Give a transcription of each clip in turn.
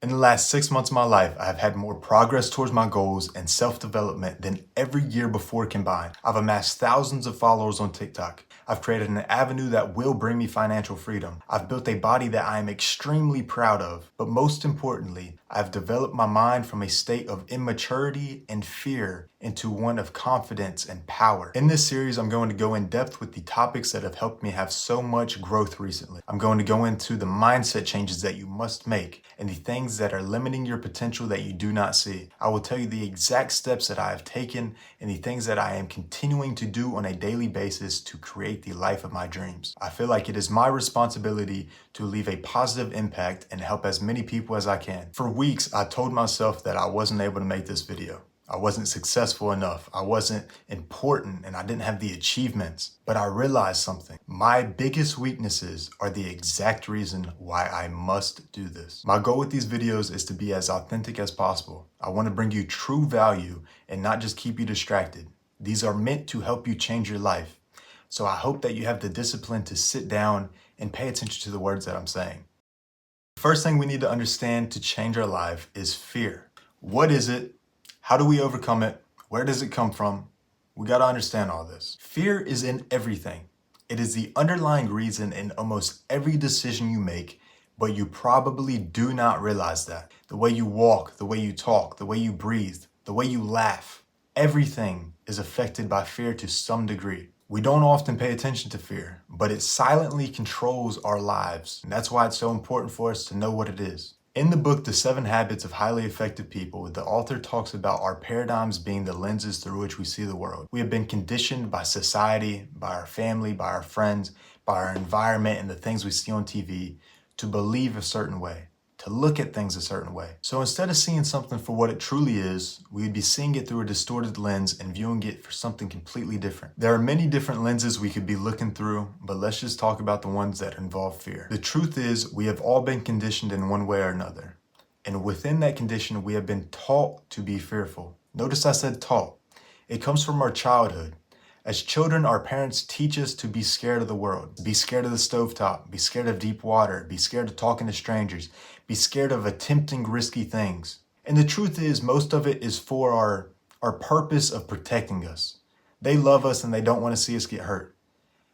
In the last 6 months of my life, I have had more progress towards my goals and self-development than every year before combined. I've amassed thousands of followers on TikTok. I've created an avenue that will bring me financial freedom. I've built a body that I am extremely proud of. But most importantly, I've developed my mind from a state of immaturity and fear into one of confidence and power. In this series, I'm going to go in depth with the topics that have helped me have so much growth recently. I'm going to go into the mindset changes that you must make and the things that are limiting your potential that you do not see. I will tell you the exact steps that I have taken and the things that I am continuing to do on a daily basis to create the life of my dreams. I feel like it is my responsibility to leave a positive impact and help as many people as I can. For weeks, I told myself that I wasn't able to make this video. I wasn't successful enough. I wasn't important and I didn't have the achievements. But I realized something. My biggest weaknesses are the exact reason why I must do this. My goal with these videos is to be as authentic as possible. I want to bring you true value and not just keep you distracted. These are meant to help you change your life. So I hope that you have the discipline to sit down and pay attention to the words that I'm saying. The first thing we need to understand to change our life is fear. What is it? How do we overcome it? Where does it come from? We got to understand all this. Fear is in everything. It is the underlying reason in almost every decision you make, but you probably do not realize that. The way you walk, the way you talk, the way you breathe, the way you laugh, everything is affected by fear to some degree. We don't often pay attention to fear, but it silently controls our lives. And that's why it's so important for us to know what it is. In the book, The 7 Habits of Highly Effective People, the author talks about our paradigms being the lenses through which we see the world. We have been conditioned by society, by our family, by our friends, by our environment and the things we see on TV to believe a certain way, to look at things a certain way. So instead of seeing something for what it truly is, we would be seeing it through a distorted lens and viewing it for something completely different. There are many different lenses we could be looking through, but let's just talk about the ones that involve fear. The truth is, we have all been conditioned in one way or another. And within that condition, we have been taught to be fearful. Notice I said taught. It comes from our childhood. As children, our parents teach us to be scared of the world, be scared of the stovetop, be scared of deep water, be scared of talking to strangers, be scared of attempting risky things. And the truth is, most of it is for our purpose of protecting us. They love us and they don't want to see us get hurt.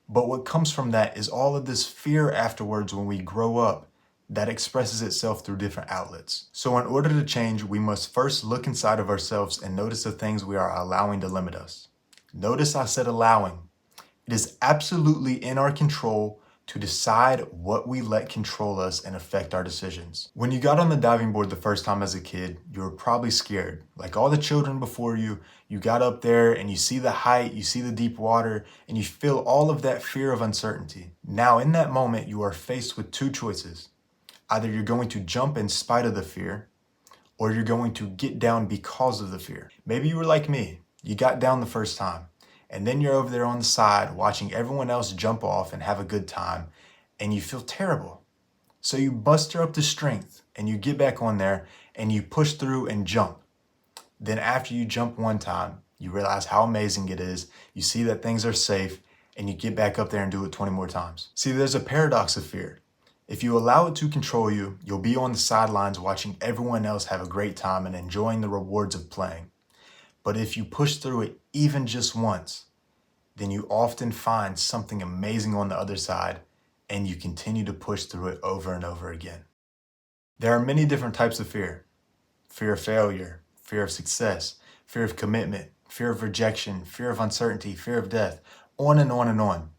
But what comes from that is all of this fear afterwards when we grow up that expresses itself through different outlets. So in order to change, we must first look inside of ourselves and notice the things we are allowing to limit us. Notice I said allowing. It is absolutely in our control to decide what we let control us and affect our decisions. When you got on the diving board the first time as a kid, you were probably scared. Like all the children before you, you got up there and you see the height, you see the deep water, and you feel all of that fear of uncertainty. Now in that moment, you are faced with two choices. Either you're going to jump in spite of the fear, or you're going to get down because of the fear. Maybe you were like me. You got down the first time, and then you're over there on the side watching everyone else jump off and have a good time, and you feel terrible. So you muster up the strength, and you get back on there, and you push through and jump. Then after you jump one time, you realize how amazing it is, you see that things are safe, and you get back up there and do it 20 more times. See, there's a paradox of fear. If you allow it to control you, you'll be on the sidelines watching everyone else have a great time and enjoying the rewards of playing. But if you push through it even just once, then you often find something amazing on the other side and you continue to push through it over and over again. There are many different types of fear. Fear of failure, fear of success, fear of commitment, fear of rejection, fear of uncertainty, fear of death, on and on and on.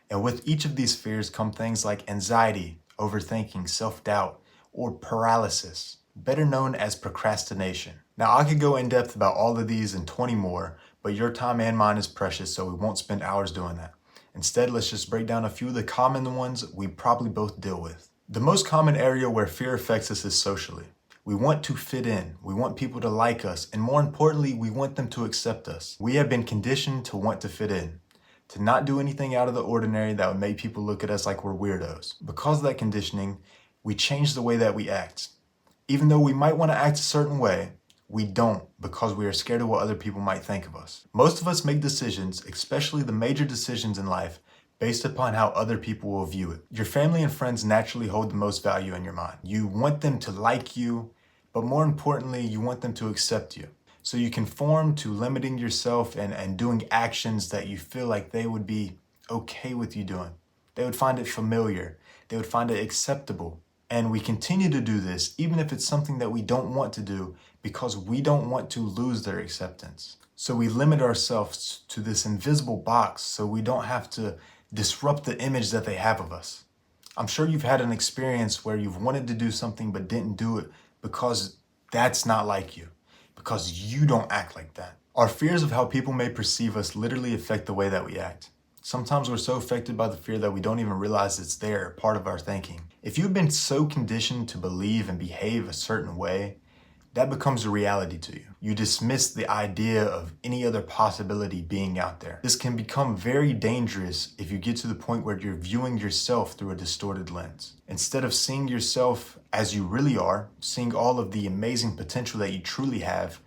And with each of these fears come things like anxiety, overthinking, self-doubt, or paralysis, better known as procrastination. Now, I could go in depth about all of these and 20 more, but your time and mine is precious, so we won't spend hours doing that. Instead, let's just break down a few of the common ones we probably both deal with. The most common area where fear affects us is socially. We want to fit in, we want people to like us, and more importantly, we want them to accept us. We have been conditioned to want to fit in, to not do anything out of the ordinary that would make people look at us like we're weirdos. Because of that conditioning, we change the way that we act. Even though we might want to act a certain way, we don't because we are scared of what other people might think of us. Most of us make decisions, especially the major decisions in life, based upon how other people will view it. Your family and friends naturally hold the most value in your mind. You want them to like you, but more importantly, you want them to accept you. So you conform to limiting yourself and doing actions that you feel like they would be okay with you doing. They would find it familiar. They would find it acceptable. And we continue to do this, even if it's something that we don't want to do, because we don't want to lose their acceptance. So we limit ourselves to this invisible box so we don't have to disrupt the image that they have of us. I'm sure you've had an experience where you've wanted to do something but didn't do it because that's not like you, because you don't act like that. Our fears of how people may perceive us literally affect the way that we act. Sometimes we're so affected by the fear that we don't even realize it's there, part of our thinking. If you've been so conditioned to believe and behave a certain way, that becomes a reality to you. You dismiss the idea of any other possibility being out there. This can become very dangerous if you get to the point where you're viewing yourself through a distorted lens. Instead of seeing yourself as you really are, seeing all of the amazing potential that you truly have,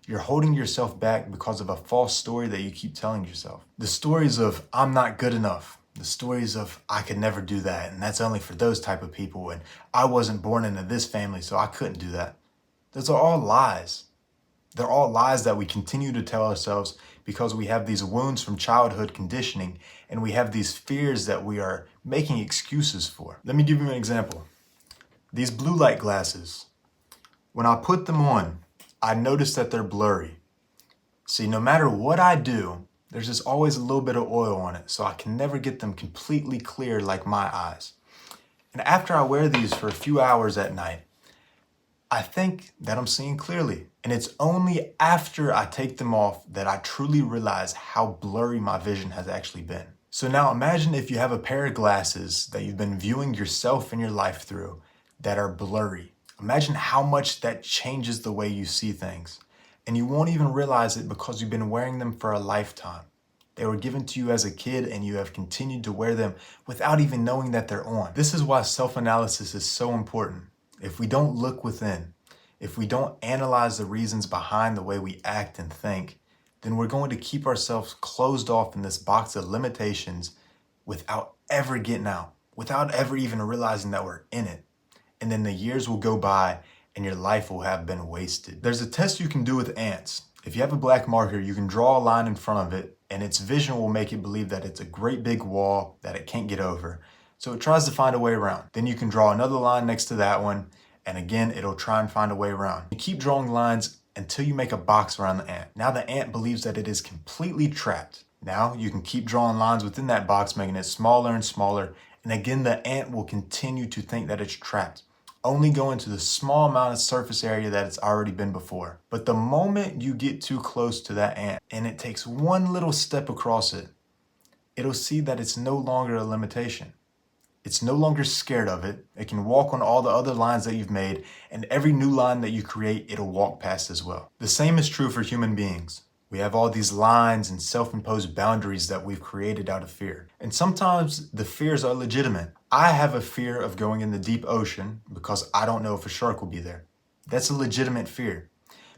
you're holding yourself back because of a false story that you keep telling yourself. The stories of, I'm not good enough. The stories of, I could never do that, and that's only for those type of people, and I wasn't born into this family, so I couldn't do that. Those are all lies. They're all lies that we continue to tell ourselves because we have these wounds from childhood conditioning, and we have these fears that we are making excuses for. Let me give you an example. These blue light glasses, when I put them on, I notice that they're blurry. See, no matter what I do, there's just always a little bit of oil on it, so I can never get them completely clear like my eyes. And after I wear these for a few hours at night, I think that I'm seeing clearly. And it's only after I take them off that I truly realize how blurry my vision has actually been. So now imagine if you have a pair of glasses that you've been viewing yourself and your life through that are blurry. Imagine how much that changes the way you see things. And you won't even realize it because you've been wearing them for a lifetime. They were given to you as a kid and you have continued to wear them without even knowing that they're on. This is why self-analysis is so important. If we don't look within, if we don't analyze the reasons behind the way we act and think, then we're going to keep ourselves closed off in this box of limitations without ever getting out, without ever even realizing that we're in it. And then the years will go by and your life will have been wasted. There's a test you can do with ants. If you have a black marker, you can draw a line in front of it and its vision will make it believe that it's a great big wall that it can't get over. So it tries to find a way around. Then you can draw another line next to that one, and again, it'll try and find a way around. You keep drawing lines until you make a box around the ant. Now the ant believes that it is completely trapped. Now you can keep drawing lines within that box, making it smaller and smaller, and again, the ant will continue to think that it's trapped, only going to the small amount of surface area that it's already been before. But the moment you get too close to that ant and it takes one little step across it, it'll see that it's no longer a limitation. It's no longer scared of it. It can walk on all the other lines that you've made, and every new line that you create, it'll walk past as well. The same is true for human beings. We have all these lines and self-imposed boundaries that we've created out of fear. And sometimes the fears are legitimate. I have a fear of going in the deep ocean because I don't know if a shark will be there. That's a legitimate fear.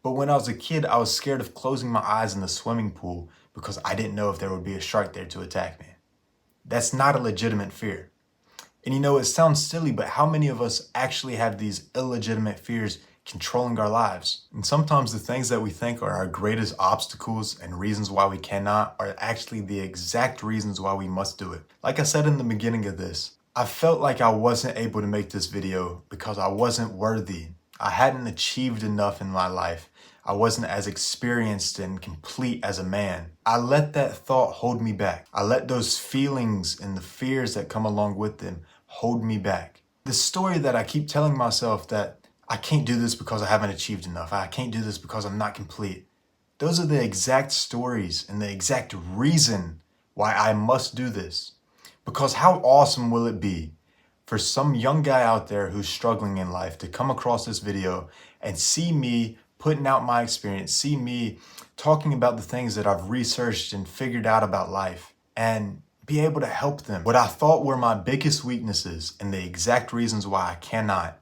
But when I was a kid, I was scared of closing my eyes in the swimming pool because I didn't know if there would be a shark there to attack me. That's not a legitimate fear. And you know, it sounds silly, but how many of us actually have these illegitimate fears controlling our lives? And sometimes the things that we think are our greatest obstacles and reasons why we cannot are actually the exact reasons why we must do it. Like I said in the beginning of this, I felt like I wasn't able to make this video because I wasn't worthy. I hadn't achieved enough in my life. I wasn't as experienced and complete as a man. I let that thought hold me back. I let those feelings and the fears that come along with them hold me back. The story that I keep telling myself that I can't do this because I haven't achieved enough. I can't do this because I'm not complete. Those are the exact stories and the exact reason why I must do this. Because how awesome will it be for some young guy out there who's struggling in life to come across this video and see me putting out my experience, see me talking about the things that I've researched and figured out about life, and be able to help them. What I thought were my biggest weaknesses and the exact reasons why I cannot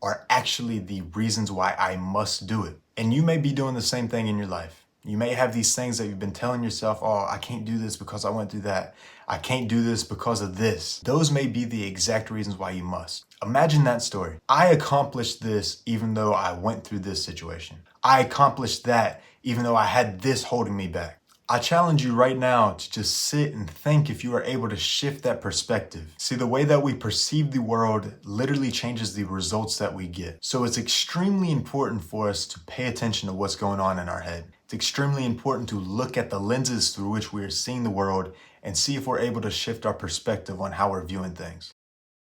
are actually the reasons why I must do it. And you may be doing the same thing in your life. You may have these things that you've been telling yourself, oh, I can't do this because I went through that. I can't do this because of this. Those may be the exact reasons why you must. Imagine that story. I accomplished this even though I went through this situation. I accomplished that even though I had this holding me back. I challenge you right now to just sit and think if you are able to shift that perspective. See, the way that we perceive the world literally changes the results that we get. So it's extremely important for us to pay attention to what's going on in our head. It's extremely important to look at the lenses through which we are seeing the world and see if we're able to shift our perspective on how we're viewing things.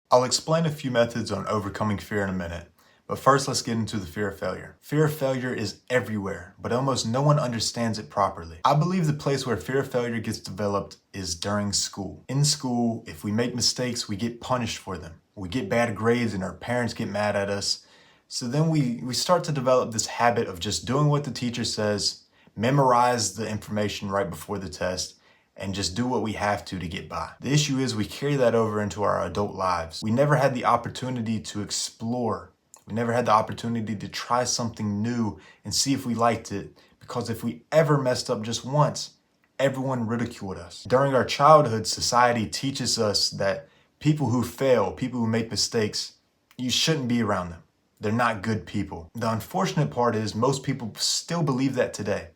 I'll explain a few methods on overcoming fear in a minute. But first, let's get into the fear of failure. Fear of failure is everywhere, but almost no one understands it properly. I believe the place where fear of failure gets developed is during school. In school, if we make mistakes, we get punished for them. We get bad grades and our parents get mad at us. So then we start to develop this habit of just doing what the teacher says, memorize the information right before the test, and just do what we have to get by. The issue is we carry that over into our adult lives. We never had the opportunity to explore. We never had the opportunity to try something new and see if we liked it, because if we ever messed up just once, everyone ridiculed us. During our childhood, society teaches us that people who fail, people who make mistakes, you shouldn't be around them. They're not good people. The unfortunate part is most people still believe that today.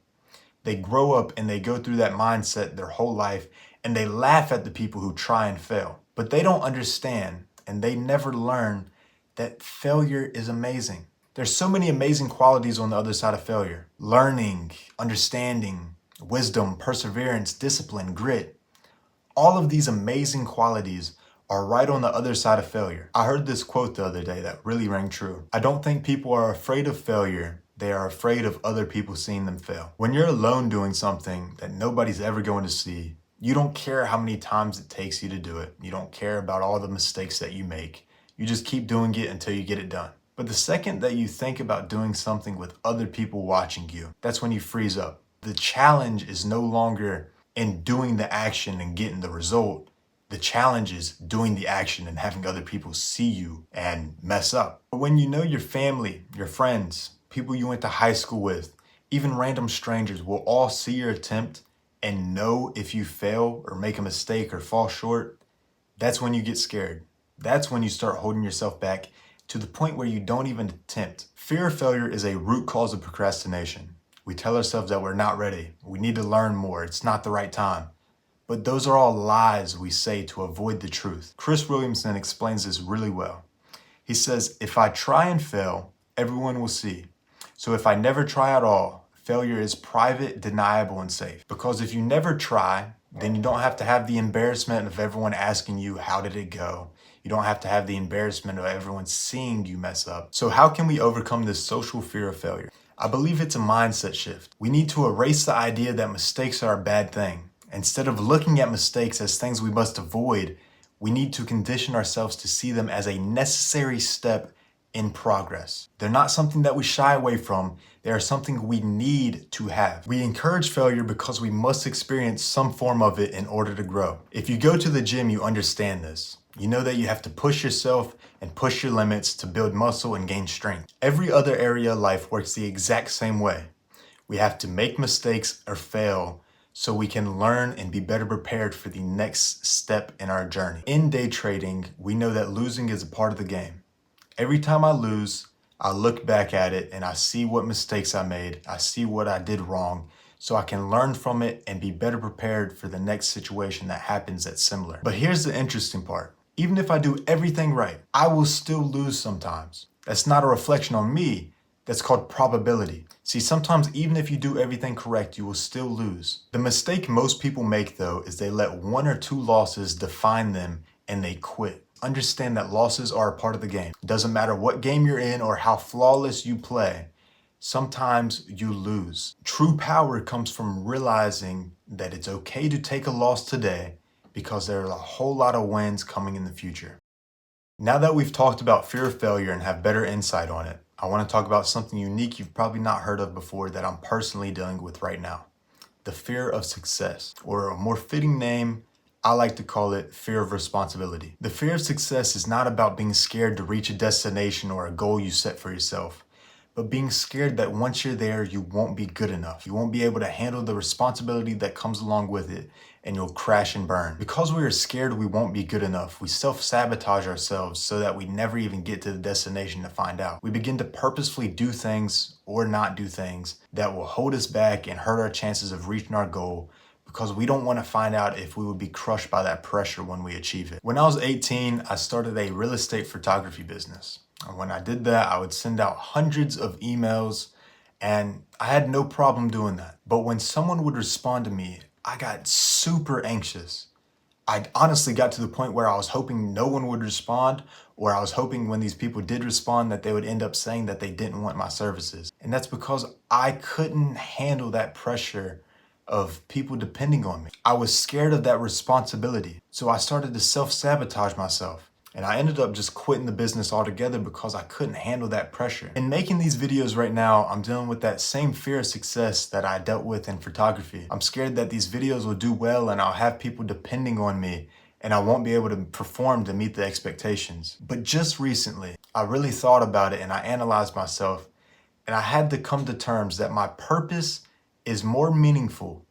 They grow up and they go through that mindset their whole life and they laugh at the people who try and fail. But they don't understand and they never learn that failure is amazing. There's so many amazing qualities on the other side of failure. Learning, understanding, wisdom, perseverance, discipline, grit. All of these amazing qualities are right on the other side of failure. I heard this quote the other day that really rang true. I don't think people are afraid of failure. They are afraid of other people seeing them fail. When you're alone doing something that nobody's ever going to see, you don't care how many times it takes you to do it. You don't care about all the mistakes that you make. You just keep doing it until you get it done. But the second that you think about doing something with other people watching you, that's when you freeze up. The challenge is no longer in doing the action and getting the result. The challenge is doing the action and having other people see you and mess up. But when you know your family, your friends, people you went to high school with, even random strangers will all see your attempt and know if you fail or make a mistake or fall short, that's when you get scared. That's when you start holding yourself back to the point where you don't even attempt. Fear of failure is a root cause of procrastination. We tell ourselves that we're not ready. We need to learn more. It's not the right time. But those are all lies we say to avoid the truth. Chris Williamson explains this really well. He says, if I try and fail, everyone will see. So if I never try at all, failure is private, deniable, and safe. Because if you never try, then you don't have to have the embarrassment of everyone asking you, how did it go? You don't have to have the embarrassment of everyone seeing you mess up. So how can we overcome this social fear of failure? I believe it's a mindset shift. We need to erase the idea that mistakes are a bad thing. Instead of looking at mistakes as things we must avoid, we need to condition ourselves to see them as a necessary step in progress. They're not something that we shy away from. They are something we need to have. We encourage failure because we must experience some form of it in order to grow. If you go to the gym, you understand this. You know that you have to push yourself and push your limits to build muscle and gain strength. Every other area of life works the exact same way. We have to make mistakes or fail so we can learn and be better prepared for the next step in our journey. In day trading, we know that losing is a part of the game. Every time I lose, I look back at it and I see what mistakes I made. I see what I did wrong so I can learn from it and be better prepared for the next situation that happens that's similar. But here's the interesting part. Even if I do everything right, I will still lose sometimes. That's not a reflection on me. That's called probability. See, sometimes even if you do everything correct, you will still lose. The mistake most people make, though, is they let one or two losses define them and they quit. Understand that losses are a part of the game. It doesn't matter what game you're in or how flawless you play. Sometimes you lose. True power comes from realizing that it's okay to take a loss today because there are a whole lot of wins coming in the future. Now that we've talked about fear of failure and have better insight on it, I want to talk about something unique you've probably not heard of before that I'm personally dealing with right now. The fear of success, or a more fitting name, I like to call it fear of responsibility. The fear of success is not about being scared to reach a destination or a goal you set for yourself, but being scared that once you're there, you won't be good enough. You won't be able to handle the responsibility that comes along with it, and you'll crash and burn. Because we are scared we won't be good enough, we self-sabotage ourselves so that we never even get to the destination to find out. We begin to purposefully do things or not do things that will hold us back and hurt our chances of reaching our goal, because we don't want to find out if we would be crushed by that pressure when we achieve it. When I was 18, I started a real estate photography business. And when I did that, I would send out hundreds of emails, and I had no problem doing that. But when someone would respond to me, I got super anxious. I honestly got to the point where I was hoping no one would respond, or I was hoping when these people did respond that they would end up saying that they didn't want my services. And that's because I couldn't handle that pressure of people depending on me. I was scared of that responsibility. So I started to self-sabotage myself. And I ended up just quitting the business altogether because I couldn't handle that pressure. In making these videos right now, I'm dealing with that same fear of success that I dealt with in photography. I'm scared that these videos will do well and I'll have people depending on me and I won't be able to perform to meet the expectations. But just recently, I really thought about it and I analyzed myself, and I had to come to terms that my purpose is more meaningful.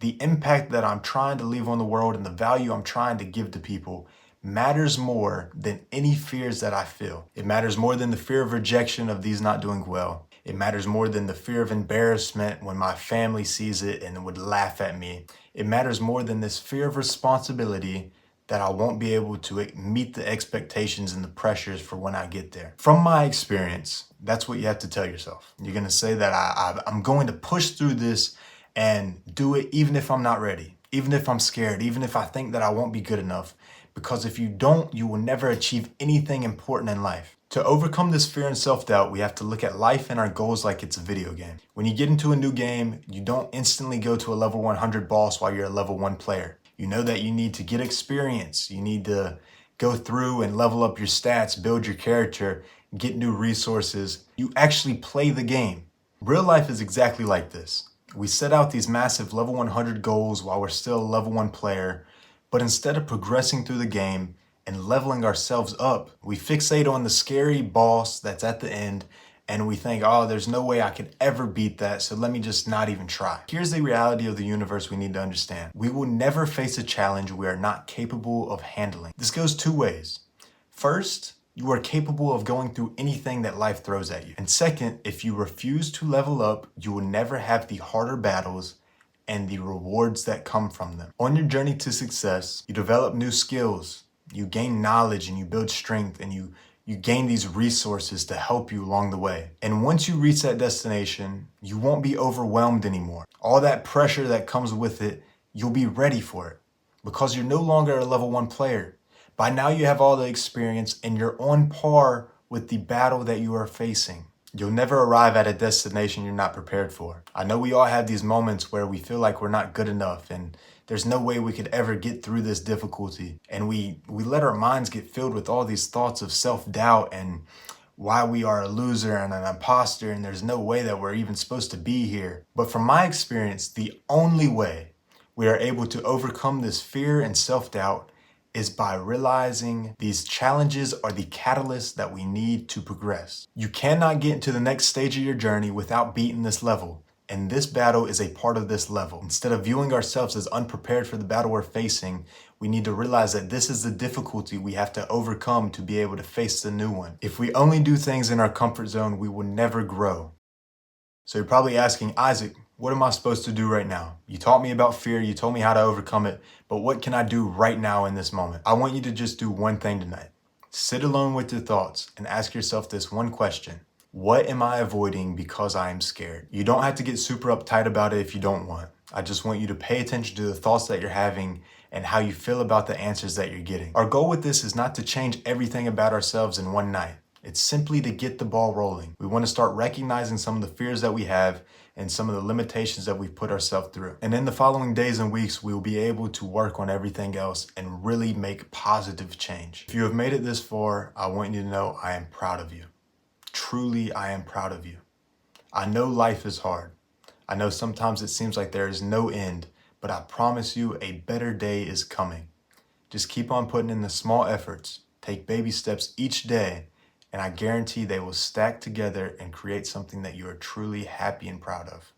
The impact that I'm trying to leave on the world and the value I'm trying to give to people matters more than any fears that I feel. It matters more than the fear of rejection of these not doing well. It matters more than the fear of embarrassment when my family sees it and would laugh at me. It matters more than this fear of responsibility that I won't be able to meet the expectations and the pressures for when I get there. From my experience, that's what you have to tell yourself. You're gonna say that I'm going to push through this and do it even if I'm not ready, even if I'm scared, even if I think that I won't be good enough. Because if you don't, you will never achieve anything important in life. To overcome this fear and self-doubt, we have to look at life and our goals like it's a video game. When you get into a new game, you don't instantly go to a level 100 boss while you're a level 1 player. You know that you need to get experience. You need to go through and level up your stats, build your character, get new resources. You actually play the game. Real life is exactly like this. We set out these massive level 100 goals while we're still a level 1 player, but instead of progressing through the game and leveling ourselves up, we fixate on the scary boss that's at the end and we think, oh, there's no way I could ever beat that, so let me just not even try. Here's the reality of the universe we need to understand. We will never face a challenge we are not capable of handling. This goes two ways. First, you are capable of going through anything that life throws at you. And second, if you refuse to level up, you will never have the harder battles and the rewards that come from them. On your journey to success, you develop new skills, you gain knowledge and you build strength, and you gain these resources to help you along the way. And once you reach that destination, you won't be overwhelmed anymore. All that pressure that comes with it, you'll be ready for it because you're no longer a level 1 player. By now you have all the experience and you're on par with the battle that you are facing. You'll never arrive at a destination you're not prepared for. I know we all have these moments where we feel like we're not good enough and there's no way we could ever get through this difficulty. And we let our minds get filled with all these thoughts of self-doubt and why we are a loser and an imposter and there's no way that we're even supposed to be here. But from my experience, the only way we are able to overcome this fear and self-doubt is by realizing these challenges are the catalyst that we need to progress. You cannot get into the next stage of your journey without beating this level. And this battle is a part of this level. Instead of viewing ourselves as unprepared for the battle we're facing, we need to realize that this is the difficulty we have to overcome to be able to face the new one. If we only do things in our comfort zone, we will never grow. So you're probably asking, Isaac, what am I supposed to do right now? You taught me about fear, you told me how to overcome it, but what can I do right now in this moment? I want you to just do one thing tonight. Sit alone with your thoughts and ask yourself this one question. What am I avoiding because I am scared? You don't have to get super uptight about it if you don't want. I just want you to pay attention to the thoughts that you're having and how you feel about the answers that you're getting. Our goal with this is not to change everything about ourselves in one night. It's simply to get the ball rolling. We want to start recognizing some of the fears that we have and some of the limitations that we've put ourselves through. And in the following days and weeks, we'll be able to work on everything else and really make positive change. If you have made it this far, I want you to know I am proud of you. Truly, I am proud of you. I know life is hard. I know sometimes it seems like there is no end, but I promise you a better day is coming. Just keep on putting in the small efforts, take baby steps each day, and I guarantee they will stack together and create something that you are truly happy and proud of.